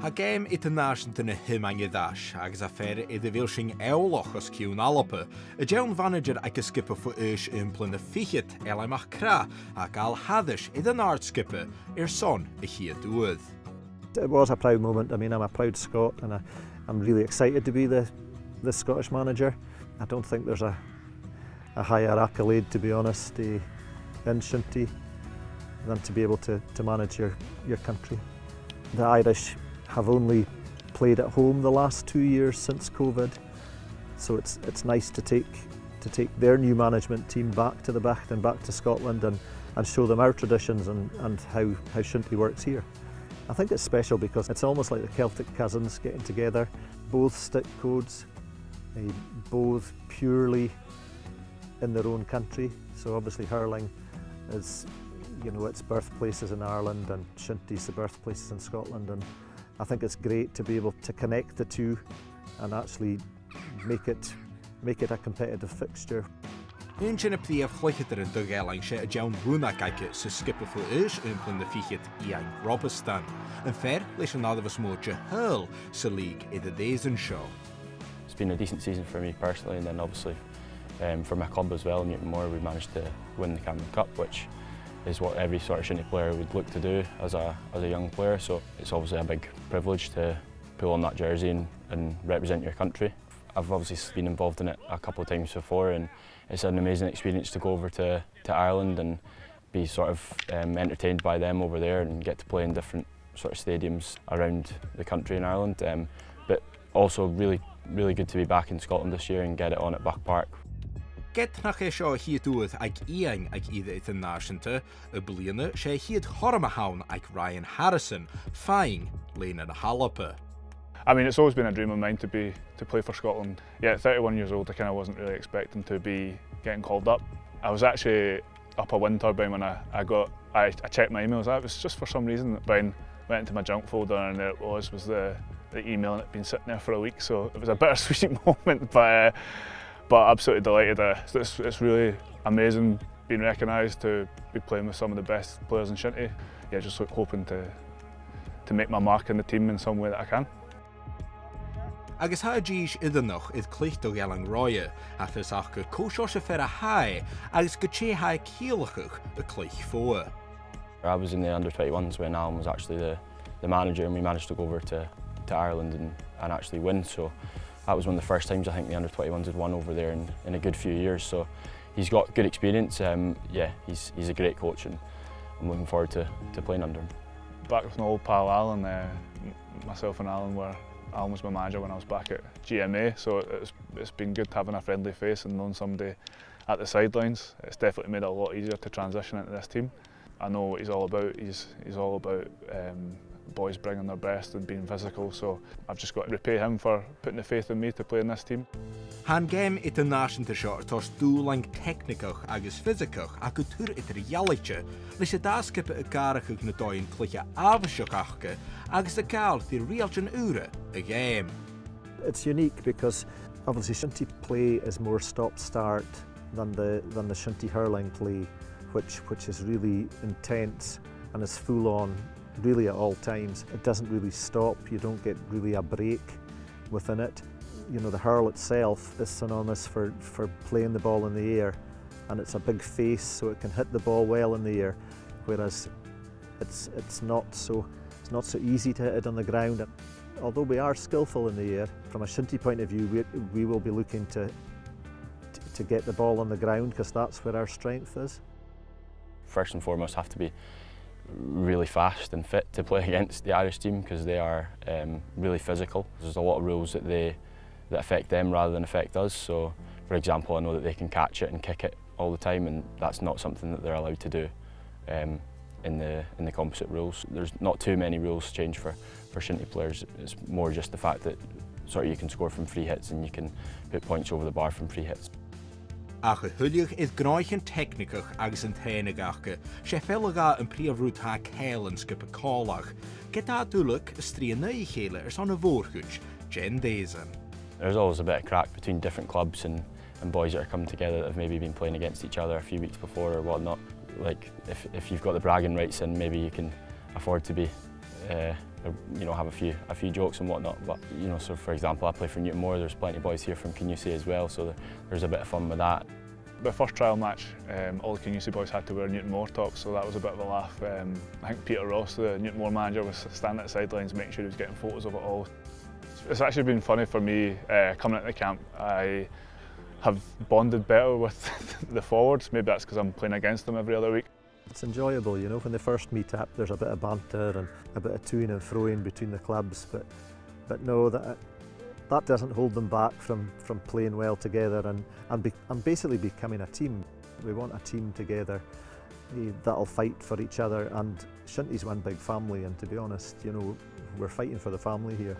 A game international na h-Alba agus a fer I de bhil sin eolach os h-Alba, a dean manager ag skippe fu uis implan na Bidh Alan Macrae a gal hadis I den ard skippe sinn chiad. It was a proud moment. I mean, I'm a proud Scot and I'm really excited to be the Scottish manager. I don't think there's a higher accolade, to be honest, in Shinty than to be able to manage your country. The Irish have only played at home the last 2 years since COVID, so it's nice to take their new management team back to the Bidh and back to Scotland and show them our traditions and how Shinty works here. I think it's special because it's almost like the Celtic cousins getting together, both stick codes, both purely in their own country. So obviously hurling is, you know, its birthplaces in Ireland and Shinty's the birthplaces in Scotland, and I think it's great to be able to connect the two and actually make it a competitive fixture. Een sin príomh chluicheadairean dùbhlan sé a dean rúnach aice sa skippe fu uis implan na Bidh Alan Macrae, an fer leis an adamhas móide hurl sa league I the days and show. It's been a decent season for me personally, and then obviously for my club as well, Newtonmore, we managed to win the Camanachd-Iománaíoch, which is what every sort of Shinty player would look to do as a young player, so it's obviously a big privilege to pull on that jersey and represent your country. I've obviously been involved in it a couple of times before, and it's an amazing experience to go over to Ireland and be sort of entertained by them over there and get to play in different sort of stadiums around the country in Ireland. But also really good to be back in Scotland this year and get it on at Buck Park. Get nach seo hiadúad ag Èirinn ag iad internationalta, a bliana sé hiad chormahaun ag Ryan Harrison, fine léna na h-Alba. I mean, it's always been a dream of mine to play for Scotland. Yeah, at 31 years old, I kind of wasn't really expecting to be getting called up. I was actually up a wind turbine when I checked my emails. That was just for some reason. Went into my junk folder and there it was the email, and it'd been sitting there for a week. So it was a bittersweet moment, but absolutely delighted. It's really amazing being recognised to be playing with some of the best players in Shinty. Yeah, just hoping to make my mark in the team in some way that I can. Agus ha díos idirnach cluich Bidh Alan Macrae, a fis ach go cóisio se fer a hae, agus go té hae cíalachach a cluich fóa. I was in the under-21s when Alan was actually the manager, and we managed to go over to Ireland and actually win. So that was one of the first times I think the under-21s had won over there in a good few years. So he's got good experience. Yeah, he's a great coach, and I'm looking forward to playing under him. Back with my old pal Alan, myself and Alan was my manager when I was back at GMA, so it's been good having a friendly face and knowing somebody at the sidelines. It's definitely made it a lot easier to transition into this team. I know what he's all about. He's all about boys bringing their best and being physical, so I've just got to repay him for putting the faith in me to play in this team. Han game international seo tos dùbhlan technicach agus physicach a go túr realite, leis a dáskippe a garachach na dáin chluicheadaireach achcha agus a gáil the rialtan ure a game. It's unique because obviously Shinty play is more stop-start than the Shinty-Hurling play, which is really intense and is full on really at all times. It doesn't really stop, you don't get really a break within it. You know, the hurl itself is synonymous for playing the ball in the air, and it's a big face so it can hit the ball well in the air, whereas it's not so easy to hit it on the ground. Although we are skillful in the air, from a Shinty point of view, we will be looking to get the ball on the ground because that's where our strength is. First and foremost, have to be really fast and fit to play against the Irish team because they are really physical. There's a lot of rules that affect them rather than affect us. So, for example, I know that they can catch it and kick it all the time, and that's not something that they're allowed to do in the composite rules. There's not too many rules change for Shinty players. It's more just the fact that sort of you can score from free hits and you can put points over the bar from free hits. Ach a thuileach gnáichan technicach agus an tainagacha, sé félaga an príomhrút ha céilean skippe cálach. Get that dúlach stríana I chéile son a bhórchuid, Jen Dazan. There's always a bit of crack between different clubs and boys that are coming together that have maybe been playing against each other a few weeks before or whatnot. Like if you've got the bragging rights in, maybe you can afford to be you know, have a few jokes and whatnot. But you know, so for example, I play for Newtonmore. There's plenty of boys here from Camanachd as well, so there's a bit of fun with that. The first trial match, all the Camanachd boys had to wear Newtonmore tops, so that was a bit of a laugh. I think Peter Ross, the Newtonmore manager, was standing at the sidelines making sure he was getting photos of it all. It's actually been funny for me coming into the camp. I have bonded better with the forwards. Maybe that's because I'm playing against them every other week. It's enjoyable, you know, when they first meet up there's a bit of banter and a bit of toing and froing between the clubs, but no, that doesn't hold them back from playing well together and basically becoming a team. We want a team together that'll fight for each other, and Shinty's one big family, and to be honest, you know, we're fighting for the family here.